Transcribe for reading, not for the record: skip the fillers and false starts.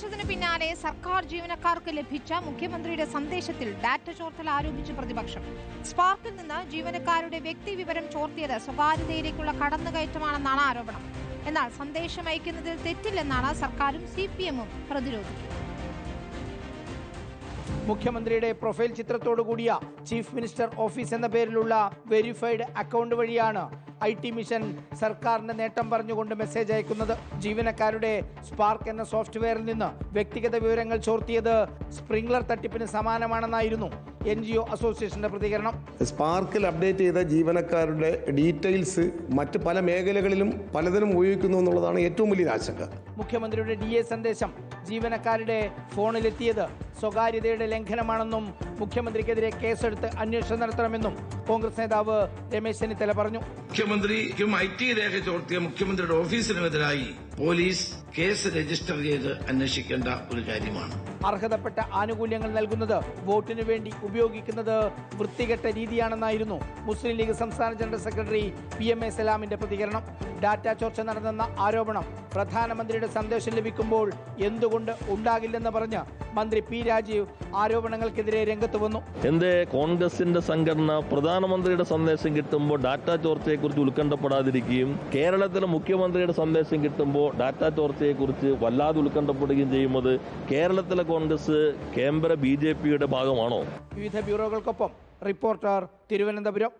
ചോർത്തിയതിനു പിന്നാലെ സർക്കാർ ജീവനക്കാർക്ക് ലഭിച്ച മുഖ്യമന്ത്രിയുടെ സന്ദേശത്തിൽ ഡാറ്റ ചോർത്തൽ ആരോപിച്ച് പ്രതിപക്ഷം. സ്പാർക്കിൽ നിന്ന് ജീവനക്കാരുടെ വ്യക്തി വിവരം ചോർത്തിയത് സ്വകാര്യതയിലേക്കുള്ള കടന്നുകയറ്റമാണെന്നാണ് ആരോപണം. എന്നാൽ സന്ദേശം അയക്കുന്നതിൽ തെറ്റില്ലെന്നാണ് സർക്കാരും CPM-ഉം പ്രതിരോധിക്കുന്നത്. മുഖ്യമന്ത്രിയുടെ പ്രൊഫൈൽ ചിത്രത്തോടുകൂടിയ ചീഫ് മിനിസ്റ്റർ ഓഫീസ് എന്ന പേരിലുള്ള വെരിഫൈഡ് അക്കൗണ്ട് വഴിയാണ് IT മിഷൻ സർക്കാരിന്റെ നേട്ടം പറഞ്ഞുകൊണ്ട് മെസ്സേജ് അയക്കുന്നത്. ജീവനക്കാരുടെ സ്പാർക്ക് എന്ന സോഫ്റ്റ്വെയറിൽ നിന്ന് വ്യക്തിഗത വിവരങ്ങൾ ചോർത്തിയത് സ്പ്രിംഗ്ലർ തട്ടിപ്പിന് സമാനമാണെന്നായിരുന്നു NGO അസോസിയേഷന്റെ പ്രതികരണം. സ്പാർക്കിൽ അപ്ഡേറ്റ് ചെയ്ത ജീവനക്കാരുടെ ഡീറ്റെയിൽസ് മറ്റ് പല മേഖലകളിലും പലതിനും ഉപയോഗിക്കുന്നു എന്നുള്ളതാണ് ഏറ്റവും വലിയ ആശങ്ക. മുഖ്യമന്ത്രിയുടെ DA സന്ദേശം ജീവനക്കാരുടെ ഫോണിലെത്തിയത് സ്വകാര്യതയുടെ ലംഘനമാണെന്നും മുഖ്യമന്ത്രിക്കെതിരെ കേസെടുത്ത് അന്വേഷണം നടത്തണമെന്നും കോൺഗ്രസ് നേതാവ് രമേശ് ചെന്നിത്തല പറഞ്ഞു. മുഖ്യമന്ത്രിക്കും IT രേഖ ചോർത്തിയ മുഖ്യമന്ത്രിയുടെ ഓഫീസിനെതിരായി പോലീസ് കേസ് രജിസ്റ്റർ ചെയ്ത് അന്വേഷിക്കേണ്ട ഒരു കാര്യമാണ്. അർഹതപ്പെട്ട ആനുകൂല്യങ്ങൾ നൽകുന്നത് വോട്ടിനു വേണ്ടി ഉപയോഗിക്കുന്നത് വൃത്തികെട്ട രീതിയാണെന്നായിരുന്നു മുസ്ലിം ലീഗ് സംസ്ഥാന ജനറൽ സെക്രട്ടറി PMA സലാമിന്റെ പ്രതികരണം. ഡാറ്റ ചോർച്ച നടന്നെന്ന ആരോപണം പ്രധാനമന്ത്രിയുടെ സന്ദേശം ലഭിക്കുമ്പോൾ എന്തുകൊണ്ട് ഉണ്ടാകില്ലെന്ന് പറഞ്ഞ് മന്ത്രി P രാജീവ് ആരോപണങ്ങൾക്കെതിരെ രംഗത്ത് വന്നു. എന്റെ കോൺഗ്രസിന്റെ സംഘടന പ്രധാനമന്ത്രിയുടെ സന്ദേശം കിട്ടുമ്പോൾ ഡാറ്റ ചോർച്ചയെക്കുറിച്ച് ഉത്കണ്ഠപ്പെടാതിരിക്കുകയും കേരളത്തിലെ മുഖ്യമന്ത്രിയുടെ സന്ദേശം കിട്ടുമ്പോൾ ഡാറ്റ ചോർച്ചയെക്കുറിച്ച് വല്ലാതെ ഉത്കണ്ഠപ്പെടുകയും ചെയ്യുന്നത് കേരളത്തിലെ കോൺഗ്രസ് കേന്ദ്ര BJPയുടെ ഭാഗമാണോ? വിവിധ ബ്യൂറോകൾക്കൊപ്പം റിപ്പോർട്ടർ തിരുവനന്തപുരം.